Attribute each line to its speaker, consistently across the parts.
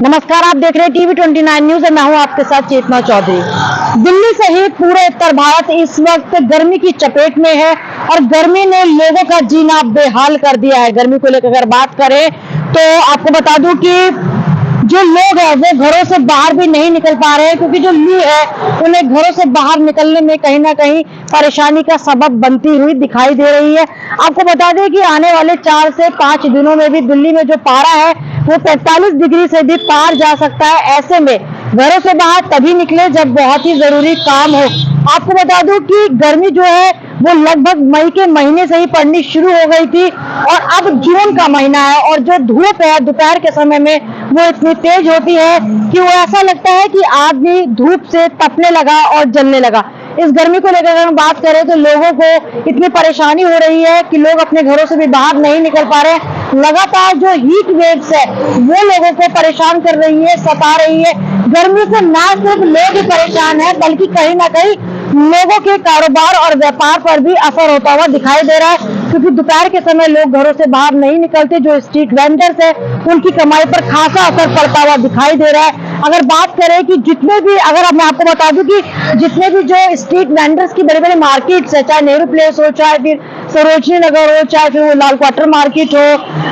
Speaker 1: नमस्कार, आप देख रहे हैं टीवी 29 न्यूज और मैं हूं आपके साथ चेतना चौधरी। दिल्ली सहित पूरे उत्तर भारत इस वक्त गर्मी की चपेट में है और गर्मी ने लोगों का जीना बेहाल कर दिया है। गर्मी को लेकर अगर बात करें तो आपको बता दूं कि जो लोग हैं वो घरों से बाहर भी नहीं निकल पा रहे हैं, क्योंकि जो लू है उन्हें घरों से बाहर निकलने में कहीं ना कहीं परेशानी का सबब बनती हुई दिखाई दे रही है। आपको बता दें कि आने वाले 4 से 5 दिनों में भी दिल्ली में जो पारा है वो 45 डिग्री से भी पार जा सकता है। ऐसे में घरों से बाहर तभी निकले जब बहुत ही जरूरी काम हो। आपको बता दूं कि गर्मी जो है वो लगभग मई के महीने से ही पड़नी शुरू हो गई थी और अब जून का महीना है और जो धूप है दोपहर के समय में वो इतनी तेज होती है कि वो ऐसा लगता है कि आदमी धूप से तपने लगा और जलने लगा। इस गर्मी को लेकर अगर हम बात करें तो लोगों को इतनी परेशानी हो रही है कि लोग अपने घरों से भी बाहर नहीं निकल पा रहे हैं। लगातार जो हीट वेव्स है वो लोगों को परेशान कर रही है, सता रही है। गर्मी से ना सिर्फ लोग ही परेशान है बल्कि कहीं ना कहीं लोगों के कारोबार और व्यापार पर भी असर होता हुआ दिखाई दे रहा है, क्योंकि दोपहर के समय लोग घरों से बाहर नहीं निकलते। जो स्ट्रीट वेंडर्स है उनकी कमाई पर खासा असर पड़ता हुआ दिखाई दे रहा है। अगर बात करें कि जितने भी, अगर मैं आपको बता दूं कि जितने भी जो स्ट्रीट वेंडर्स की बड़े बड़े मार्केट्स है, चाहे नेहरू प्लेस हो, चाहे फिर सरोजनी नगर हो, चाहे फिर वो लाल क्वार्टर मार्केट हो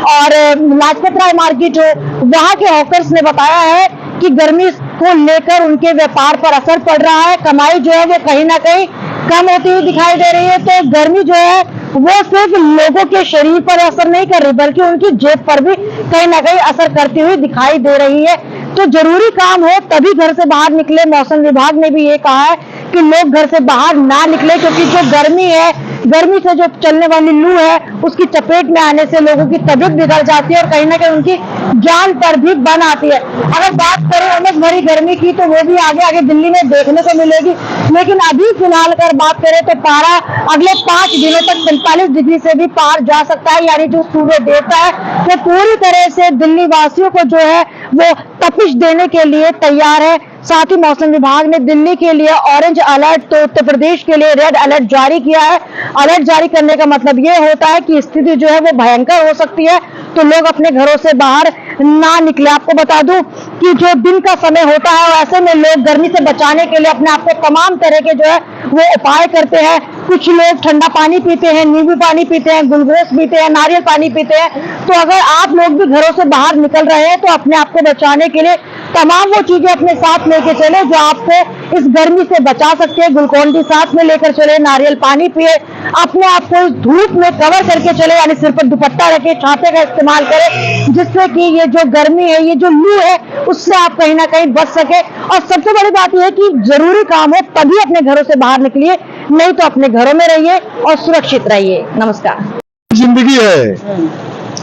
Speaker 1: और लाजपत राय मार्केट हो, वहां के हॉकर्स ने बताया है कि गर्मी को लेकर उनके व्यापार पर असर पड़ रहा है। कमाई जो है वो कहीं ना कहीं कम होती हुई दिखाई दे रही है। तो गर्मी जो है वो सिर्फ लोगों के शरीर पर असर नहीं कर रही बल्कि उनकी जेब पर भी कहीं ना कहीं असर करती हुई दिखाई दे रही है। तो जरूरी काम हो तभी घर से बाहर निकले। मौसम विभाग ने भी ये कहा है कि लोग घर से बाहर ना निकले, क्योंकि जो गर्मी है, गर्मी से जो चलने वाली लू है उसकी चपेट में आने से लोगों की तबीयत बिगड़ जाती है और कहीं ना कहीं उनकी जान पर भी बन आती है। अगर बात करें उमस भरी गर्मी की तो वो भी आगे आगे दिल्ली में देखने को मिलेगी, लेकिन अभी फिलहाल अगर बात करें तो पारा अगले 5 दिनों तक 45 डिग्री से भी पार जा सकता है। यानी जो सूर्य देवता है वो पूरी तरह से दिल्ली वासियों को जो है वो तपिश देने के लिए तैयार है। साथ ही मौसम विभाग ने दिल्ली के लिए ऑरेंज अलर्ट तो उत्तर प्रदेश के लिए रेड अलर्ट जारी किया है। अलर्ट जारी करने का मतलब ये होता है कि स्थिति जो है वो भयंकर हो सकती है, तो लोग अपने घरों से बाहर ना निकले। आपको बता दूं कि जो दिन का समय होता है ऐसे में लोग गर्मी से बचाने के लिए अपने आप को तमाम तरह के जो है वो उपाय करते हैं। कुछ लोग ठंडा पानी पीते हैं, नींबू पानी पीते हैं, ग्लूकोज पीते हैं, नारियल पानी पीते हैं। तो अगर आप लोग भी घरों से बाहर निकल रहे हैं तो अपने आप को बचाने के लिए तमाम वो चीजें अपने साथ लेके चले जो आपको इस गर्मी से बचा सकते हैं। ग्लूकोन डी साथ में लेकर चले, नारियल पानी पिए, अपने आप को इस धूप में कवर करके चले, यानी सिर पर दुपट्टा रखे, छाते का इस्तेमाल करें, जिससे कि ये जो गर्मी है, ये जो लू है, उससे आप कहीं ना कहीं बच सके। और सबसे बड़ी बात यह है कि जरूरी काम हो तभी अपने घरों से बाहर निकलिए, नहीं तो अपने घरों में रहिए और सुरक्षित रहिए। नमस्कार।
Speaker 2: जिंदगी है,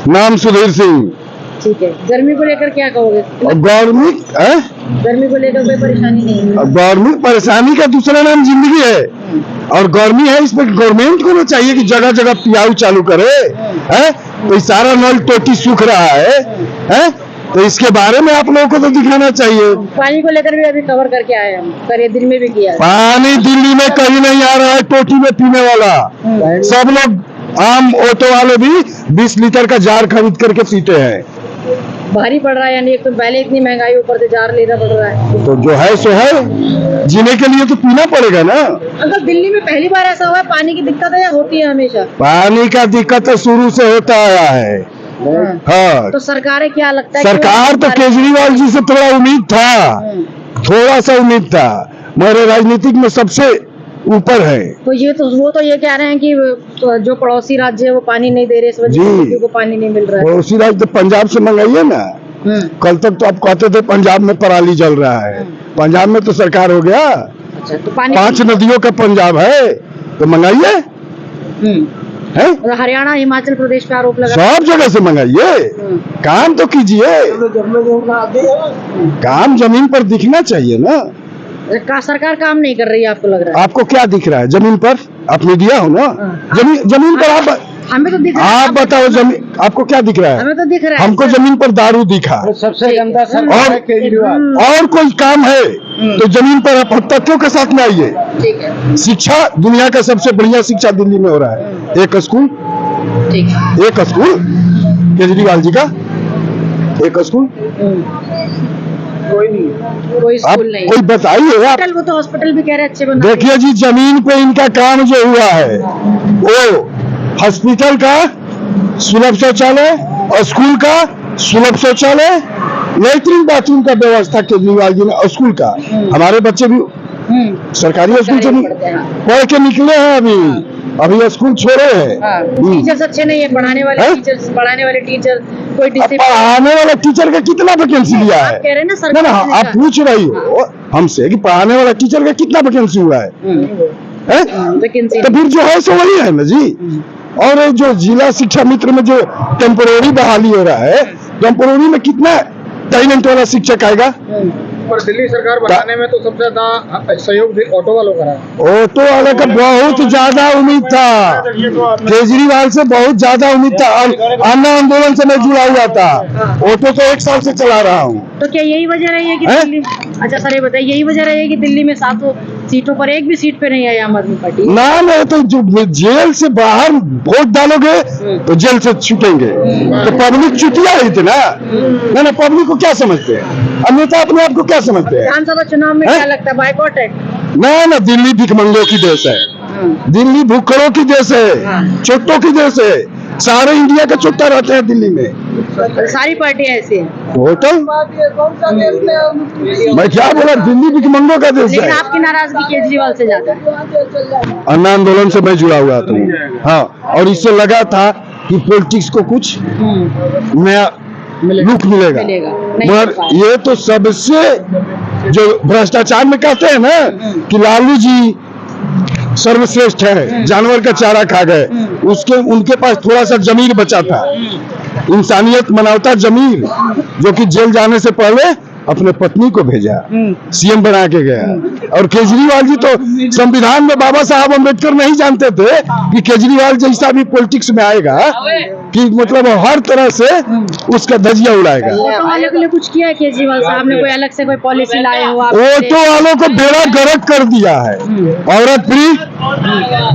Speaker 2: नाम सुधीर सिंह।
Speaker 1: ठीक है, गर्मी को लेकर क्या कहोगे? गर्मी को लेकर कोई परेशानी नहीं है?
Speaker 2: गर्मी परेशानी का दूसरा नाम जिंदगी है और गर्मी है। इस पर गवर्नमेंट को ना चाहिए कि जगह जगह पियाऊ चालू करे, है? तो सारा नल टोटी सूख रहा है? तो इसके बारे में आप लोगों को तो दिखाना चाहिए।
Speaker 1: पानी को लेकर भी अभी कवर करके आए हम, करिए दिल्ली में भी किया है।
Speaker 2: पानी दिल्ली में कहीं नहीं आ रहा है टोटी में पीने वाला। सब लोग, आम ऑटो वाले भी 20 लीटर का जार खरीद करके पीते हैं।
Speaker 1: भारी पड़ रहा है, यानी एक तो पहले इतनी महंगाई, ऊपर से जार लेना पड़ रहा है।
Speaker 2: तो जो है सो है, जीने के लिए तो पीना पड़ेगा ना।
Speaker 1: अंकल, दिल्ली में पहली बार ऐसा हुआ है पानी की दिक्कत है या होती है हमेशा?
Speaker 2: पानी का दिक्कत तो शुरू से होता आया है। हाँ।
Speaker 1: तो सरकारें क्या लगता है?
Speaker 2: सरकार तो केजरीवाल जी से थोड़ा उम्मीद था, थोड़ा सा उम्मीद था, मगर राजनीतिक में सबसे ऊपर है।
Speaker 1: तो ये तो वो तो ये कह रहे हैं कि जो पड़ोसी राज्य है वो पानी नहीं दे रहे, इस वजह से को पानी नहीं मिल रहा है।
Speaker 2: पड़ोसी राज्य तो पंजाब से मंगाइए ना। कल तक तो आप कहते थे पंजाब में पराली जल रहा है, पंजाब में तो सरकार हो गया।
Speaker 1: अच्छा, तो पानी
Speaker 2: 5 नदियों का पंजाब है, तो मंगाइए।
Speaker 1: हरियाणा, हिमाचल प्रदेश पे आरोप लगा,
Speaker 2: सब जगह से मंगाइए, काम तो कीजिए। काम जमीन पर दिखना चाहिए ना।
Speaker 1: सरकार काम नहीं कर रही है, आपको लग रहा है?
Speaker 2: आपको क्या दिख रहा है जमीन पर? आपने दिया हो ना जमीन पर। आप
Speaker 1: हमें तो दिख रहा है।
Speaker 2: आप बताओ जमीन, आपको क्या दिख रहा है?
Speaker 1: हमें तो दिख रहा है,
Speaker 2: हमको जमीन पर दारू दिखा।
Speaker 3: सबसे गंदा
Speaker 2: और कोई काम है तो जमीन पर आप तथ्यों के साथ में आइए।
Speaker 1: ठीक है।
Speaker 2: शिक्षा, दुनिया का सबसे बढ़िया शिक्षा दिल्ली में हो रहा है। एक स्कूल,
Speaker 1: ठीक है,
Speaker 2: एक स्कूल केजरीवाल जी का, एक स्कूल
Speaker 1: कोई
Speaker 2: आप
Speaker 1: स्कूल नहीं।
Speaker 2: कोई बताइए आप।
Speaker 1: हॉस्पिटल, वो तो हॉस्पिटल भी कह रहे अच्छे बना।
Speaker 2: देखिए जी, जमीन पे इनका काम जो हुआ है वो हॉस्पिटल का सुलभ शौचालय और स्कूल का सुलभ शौचालय, लेटरिन बाथरूम का व्यवस्था केजरीवाल जी ने, और स्कूल का हमारे बच्चे भी सरकारी स्कूल से पढ़ के निकले हैं, अभी स्कूल छोड़े हैं।
Speaker 1: टीचर्स अच्छे नहीं है, पढ़ाने वाले टीचर कोई
Speaker 2: अब
Speaker 1: डिसिप्लिन।
Speaker 2: पढ़ाने वाला टीचर का कितना वैकेंसी लिया है?
Speaker 1: कह रहे हैं ना
Speaker 2: ना
Speaker 1: सरकार
Speaker 2: ना,
Speaker 1: ने
Speaker 2: आप पूछ रही हो हमसे कि पढ़ाने वाला टीचर का कितना वैकेंसी हुआ है?
Speaker 1: वैकेंसी
Speaker 2: तो फिर जो है सो वही है ना जी। और ये जो जिला शिक्षा मित्र में जो टेम्पोररी बहाली हो रहा है, टेम्पोररी में कितना टैलेंट वाला शिक्षक आएगा?
Speaker 3: पर दिल्ली सरकार बनाने में तो सबसे ज्यादा सहयोग ऑटो वालों का रहा।
Speaker 2: ऑटो वाले का बहुत ज्यादा उम्मीद था, केजरीवाल से बहुत ज्यादा उम्मीद था। अन्ना आंदोलन से मैं जुड़ा हुआ था, ऑटो तो 1 साल से चला रहा हूँ।
Speaker 1: तो क्या यही वजह रही है कि दिल्ली, अच्छा सर ये बताइए, यही वजह रही है कि दिल्ली में 7 सीटों पर एक भी सीट पे नहीं आई आम आदमी पार्टी?
Speaker 2: ना ना, तो जो जेल से बाहर वोट डालोगे तो जेल से छूटेंगे, तो पब्लिक चुतिया ही थी ना। ना पब्लिक को क्या समझते हैं, अब नेता अपने आप को क्या समझते हैं?
Speaker 1: विधानसभा चुनाव में क्या लगता है, बाइकआउट है?
Speaker 2: ना, दिल्ली भिखमंगों की देश है, दिल्ली भूखड़ों की देश है, चोट्टों की देश है। सारे इंडिया के चोट्टा रहते हैं दिल्ली में।
Speaker 1: सारी पार्टियां ऐसी हैं।
Speaker 2: होटल मैं क्या बोला, दिल्ली भिखमंगों का देश
Speaker 1: लेकिन
Speaker 2: है।
Speaker 1: आपकी नाराजगी केजरीवाल से ज्यादा है।
Speaker 2: अन्ना आंदोलन से मैं जुड़ा हुआ था। हाँ, और इससे लगा था कि पॉलिटिक्स को कुछ नया लुक मिलेगा, मगर ये तो सबसे जो भ्रष्टाचार में कहते हैं ना कि लालू जी सर्वश्रेष्ठ है, जानवर का चारा खा गए, उनके पास थोड़ा सा जमीर बचा था, इंसानियत मानवता जमीर, जो कि जेल जाने से पहले अपने पत्नी को भेजा, सीएम बना के गया। और केजरीवाल जी तो संविधान में बाबा साहब अम्बेडकर नहीं जानते थे कि केजरीवाल जैसा भी पॉलिटिक्स में आएगा कि मतलब हर तरह से उसका धजिया उड़ाएगा।
Speaker 1: ऑटो वालों के लिए कुछ किया है केजरीवाल साहब ने? कोई अलग से कोई पॉलिसी लाए हो आप?
Speaker 2: ऑटो वालों को बेड़ा गर्क कर दिया है, औरत फ्री,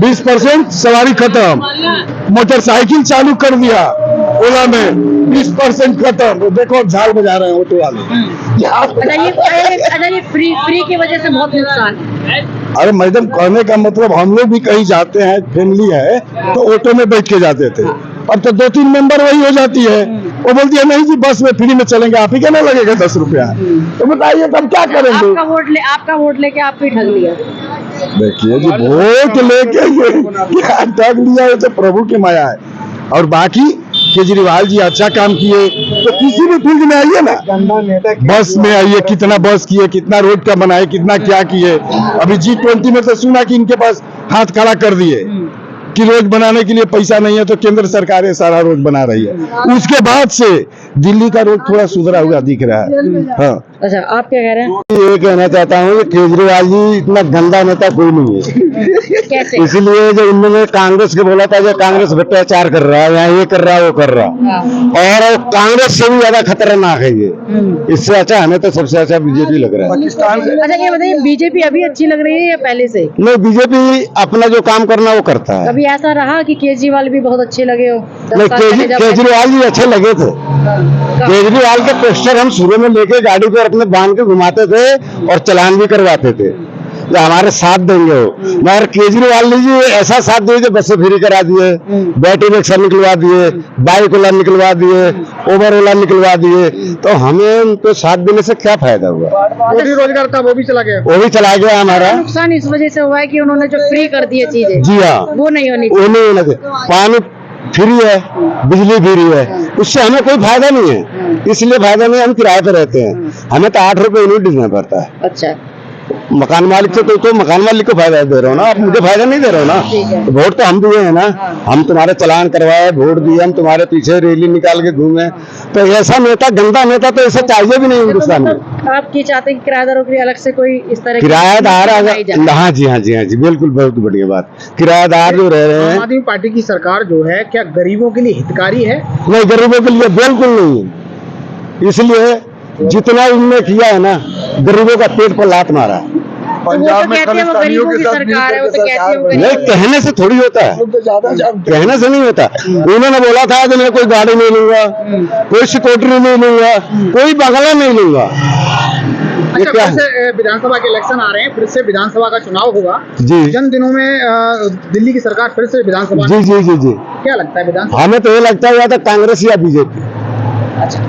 Speaker 2: 20% सवारी खत्म, मोटरसाइकिल चालू कर दिया ओला में, 20% खत्म। देखो झाल बजा रहे हैं ऑटो वाले।
Speaker 1: अच्छा ये फ्री की वजह से बहुत नुकसान है।
Speaker 2: अरे मैडम, कहने का मतलब हम लोग भी कहीं जाते हैं, फैमिली है तो ऑटो में बैठ के जाते थे, अब तो 2-3 मेंबर वही हो जाती है। वो बोलती है नहीं जी बस में फ्री में चलेंगे, आप ही कहने लगेगा 10 रुपया। तो बताइए तब क्या करेंगे?
Speaker 1: आपका वोट लेके आप भी ठग लिया।
Speaker 2: देखिए जी, वोट लेके क्या ठग लिया, ये तो प्रभु की माया है। और बाकी केजरीवाल जी अच्छा काम किए तो किसी भी फील्ड में आइए ना, बस में आइए, कितना बस किए, कितना रोड का बनाए, कितना क्या किए। अभी G20 में तो सुना कि इनके पास हाथ खड़ा कर दिए कि रोड बनाने के लिए पैसा नहीं है, तो केंद्र सरकार ये सारा रोड बना रही है। उसके बाद से दिल्ली का रोड थोड़ा सुधरा हुआ दिख रहा है। हाँ,
Speaker 1: अच्छा आप क्या कह रहे हैं?
Speaker 2: ये कहना चाहता हूँ कि केजरीवाल जी इतना गंदा नेता कोई नहीं है।
Speaker 1: कैसे?
Speaker 2: इसलिए जो इन्होंने कांग्रेस के बोला था कि कांग्रेस भ्रष्टाचार कर रहा है, यहाँ ये कर रहा है वो कर रहा, और कांग्रेस से भी ज्यादा खतरनाक है ये। इससे अच्छा हमें तो सबसे अच्छा बीजेपी लग रहा है।
Speaker 1: अच्छा ये बताइए, बीजेपी अभी अच्छी लग रही है या पहले से?
Speaker 2: नहीं, बीजेपी अपना जो काम करना वो करता है।
Speaker 1: कभी ऐसा रहा कि केजरीवाल भी बहुत अच्छे लगे हो?
Speaker 2: नहीं, केजरीवाल जी अच्छे लगे थे। केजरीवाल के पोस्टर हम शुरू में लेके गाड़ी पर अपने बांध के घुमाते थे और चलान भी करवाते थे, जो हमारे साथ देंगे हो। मगर केजरीवाल जी ऐसा साथ दिए जो बसें फ्री करा दिए, बैटरी रिक्शा निकलवा दिए, बाइक ओला निकलवा दिए, ओवर ओला निकलवा दिए, तो हमें उनको साथ देने से क्या फायदा हुआ?
Speaker 3: वो भी रोजगार था, वो भी चला गया।
Speaker 2: वो भी चला गया हमारा।
Speaker 1: नुकसान इस वजह से हुआ है कि उन्होंने जो फ्री कर दिए चीजें,
Speaker 2: जी हाँ,
Speaker 1: वो नहीं होनी
Speaker 2: वो नहीं होना चाहिए। पानी फ्री है, बिजली फ्री है, उससे हमें कोई फायदा नहीं है। इसलिए फायदा नहीं, हम किराए पे रहते हैं, हमें तो 8 रुपए यूनिट देना पड़ता है।
Speaker 1: अच्छा,
Speaker 2: मकान मालिक से तो मकान मालिक को फायदा दे रहे हो ना, आप मुझे फायदा नहीं दे रहे हो ना। तो वोट तो हम दिए हैं ना, हम तुम्हारे चलान करवाए, वोट दिए, हम तुम्हारे पीछे रैली निकाल के घूमे। तो ऐसा नेता, गंदा नेता तो ऐसा चाहिए भी नहीं हिंदुस्तान में।
Speaker 1: आप की चाहते हैं कि किराएदारों के लिए अलग से कोई इस तरह
Speaker 2: किराएदार अगर, हाँ जी, हाँ जी, हाँ जी, बिल्कुल, बहुत बढ़िया बात। किराएदार जो रह रहे हैं,
Speaker 3: आम आदमी पार्टी की सरकार जो है क्या गरीबों के लिए हितकारी है?
Speaker 2: नहीं, गरीबों के लिए बिल्कुल नहीं है। इसलिए जितना इनने किया है ना, गरीबों का पेट पर लात मारा।
Speaker 1: तो वो तो कहते हैं वो गरीबों की सरकार है, वो तो कहते हैं वो
Speaker 2: नहीं,
Speaker 1: गरीबों
Speaker 2: कहने से थोड़ी होता है, कहने से नहीं होता। उन्होंने बोला था कि मैं कोई गाड़ी नहीं लूंगा, कोई स्कूटर नहीं लूंगा, कोई बंगला नहीं लूंगा। ये
Speaker 3: अच्छा,
Speaker 2: क्या
Speaker 3: फिर
Speaker 2: है?
Speaker 3: से विधानसभा के इलेक्शन आ रहे हैं, फिर से विधानसभा का चुनाव होगा
Speaker 2: जी
Speaker 3: जन दिनों में दिल्ली की सरकार फिर से विधानसभा
Speaker 2: जी जी जी जी,
Speaker 3: क्या लगता है विधानसभा?
Speaker 2: हमें तो ये लगता है या तो कांग्रेस या बीजेपी।
Speaker 3: अच्छा,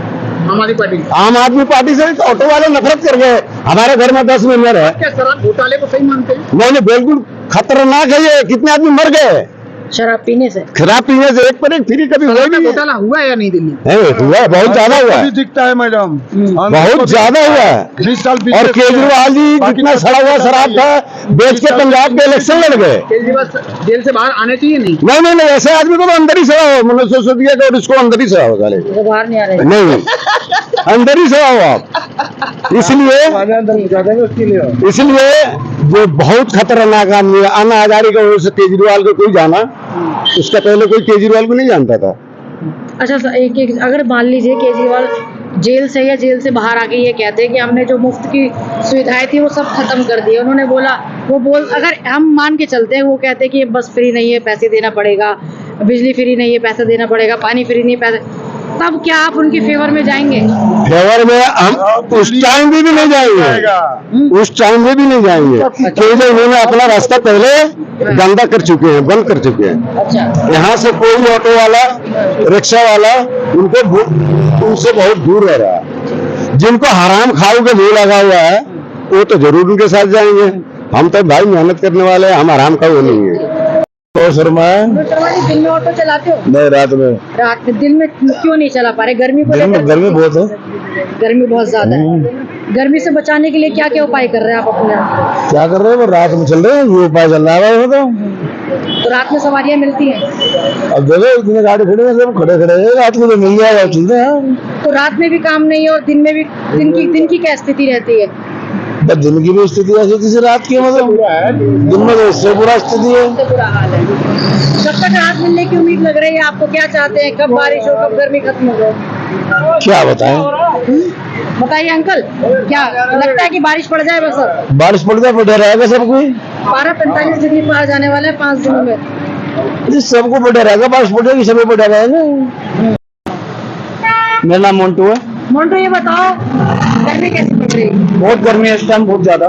Speaker 3: आम आदमी पार्टी
Speaker 2: आम आदमी पार्टी से ऑटो वाले नफरत कर गए। हमारे घर में 10 मेंबर है।
Speaker 3: क्या शराब घोटाले को सही मानते हैं?
Speaker 2: नहीं, बिल्कुल खतरनाक है ये। कितने आदमी मर गए
Speaker 1: शराब पीने से।
Speaker 2: शराब पीने से। एक पर एक फ्री कभी हुआ
Speaker 3: शराब
Speaker 2: नहीं
Speaker 3: में
Speaker 2: है।
Speaker 3: घोटाला हुआ है या नहीं दिल्ली?
Speaker 2: हुआ है, बहुत ज्यादा हुआ है,
Speaker 4: दिखता है मैडम,
Speaker 2: बहुत ज्यादा हुआ है।
Speaker 4: 20 साल
Speaker 2: और केजरीवाल जी जितना सड़ा हुआ शराब था बेच के पंजाब के इलेक्शन लड़ गए।
Speaker 3: केजरीवाल जेल से बाहर आने चाहिए नहीं?
Speaker 2: नहीं नहीं नहीं, ऐसे आदमी को तो अंदर ही सड़ा हो। मनुष्य से दिया और इसको अंदर ही सड़ा हो साले।
Speaker 1: वो बाहर नहीं आ रहे।
Speaker 2: नहीं, अंदर ही सड़ा हो आप। इसलिए जो बहुत खतरनाक आदमी है, अन्ना हजारे की वजह से केजरीवाल को कोई जाना, उसका पहले कोई केजरीवाल को नहीं जानता था।
Speaker 1: अच्छा सर, एक अगर मान लीजिए केजरीवाल जेल से या जेल से बाहर आके ये कहते हैं कि हमने जो मुफ्त की सुविधाएं थी वो सब खत्म कर दी, उन्होंने बोला अगर हम मान के चलते हैं वो कहते हैं कि ये बस फ्री नहीं है, पैसे देना पड़ेगा, बिजली फ्री नहीं है, पैसा देना पड़ेगा, पानी फ्री नहीं है, पैसे, तब क्या आप उनके फेवर में जाएंगे?
Speaker 2: फेवर में हम उस टाइम में भी नहीं जाएंगे, उस टाइम में भी नहीं जाएंगे, क्योंकि उन्होंने अपना रास्ता पहले गंदा कर चुके हैं, बंद कर चुके हैं।
Speaker 1: अच्छा,
Speaker 2: यहाँ से कोई ऑटो वाला, रिक्शा वाला उनसे बहुत दूर रह रहा है। जिनको हराम खाओ के मुंह लगा हुआ है वो तो जरूर उनके साथ जाएंगे। हम तो भाई मेहनत करने वाले हैं, हम हराम खाओ नहीं है। तो शर्मा
Speaker 1: दिन में ऑटो चलाते हो?
Speaker 2: नहीं, रात में।
Speaker 1: रात में, दिन में क्यों नहीं चला पा रहे? गर्मी को लेकर?
Speaker 2: गर्मी बहुत है,
Speaker 1: गर्मी बहुत ज्यादा है। गर्मी से बचाने के लिए क्या क्या उपाय कर रहे हैं आप अपने?
Speaker 2: क्या कर रहे हैं? वो रात में चल रहे हैं, ये उपाय चल रहा है।
Speaker 1: तो रात में सवारियां मिलती हैं?
Speaker 2: अब देखो इतनी गाड़ी खड़ी है, सब खड़े खड़े हैं, रात को तो मिल जाएगा, चलते हैं।
Speaker 1: तो रात में भी काम नहीं है और दिन में भी, दिन की क्या स्थिति रहती है?
Speaker 2: बस दिन की भी स्थिति ऐसी जैसे रात की, मतलब दिन में तो इससे बुरा स्थिति है।
Speaker 1: सबसे बुरा हाल है। कब तक राहत मिलने की उम्मीद लग रही है आपको? क्या चाहते हैं, कब बारिश हो, कब गर्मी खत्म हो?
Speaker 2: क्या बताएं?
Speaker 1: बताइए अंकल, क्या लगता है कि बारिश पड़ जाए? बस
Speaker 2: बारिश पड़ जाए, बढ़िया रहेगा सबको।
Speaker 1: 12-45 डिग्री पार जाने वाला है 5 दिनों में।
Speaker 2: सबको बढ़िया रहेगा, बारिश पड़ जाएगी, सबको बढ़िया रहेगा। मेरा नाम मोन्टू है।
Speaker 1: मोन्टू, ये बताओ गर्मी कैसी पड़ रही है?
Speaker 2: बहुत गर्मी है इस टाइम, बहुत ज्यादा।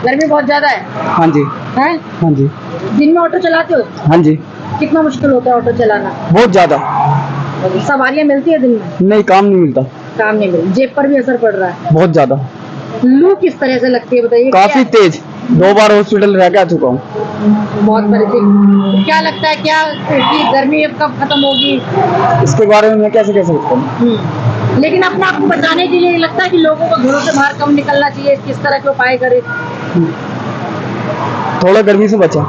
Speaker 1: गर्मी बहुत ज्यादा है?
Speaker 2: हाँ जी,
Speaker 1: हैं?
Speaker 2: हाँ जी,
Speaker 1: दिन में ऑटो चलाते हो?
Speaker 2: हाँ जी,
Speaker 1: कितना मुश्किल होता है ऑटो चलाना?
Speaker 2: बहुत ज्यादा।
Speaker 1: सवारियां मिलती है दिन में?
Speaker 2: नहीं, काम नहीं मिलता,
Speaker 1: काम नहीं मिलता, जेब पर भी असर पड़ रहा है।
Speaker 2: बहुत ज्यादा।
Speaker 1: लू किस तरह से लगती है बताइए?
Speaker 2: काफी तेज, 2 बार हॉस्पिटल रह के आ चुका हूँ।
Speaker 1: बहुत परेशान। क्या लगता है क्या कि गर्मी अब कब खत्म होगी?
Speaker 2: इसके बारे में मैं कैसे कह सकता हूँ?
Speaker 1: लेकिन अपना आप को बचाने के लिए लगता है कि लोगों को घरों से बाहर कम निकलना चाहिए, किस तरह के उपाय करें?
Speaker 2: थोड़ा गर्मी से बचा।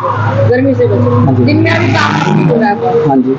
Speaker 1: गर्मी से
Speaker 2: हाँ
Speaker 1: बचे।
Speaker 2: जी।
Speaker 1: दिन में अभी काम नहीं हो रहा है।
Speaker 2: हाँ जी।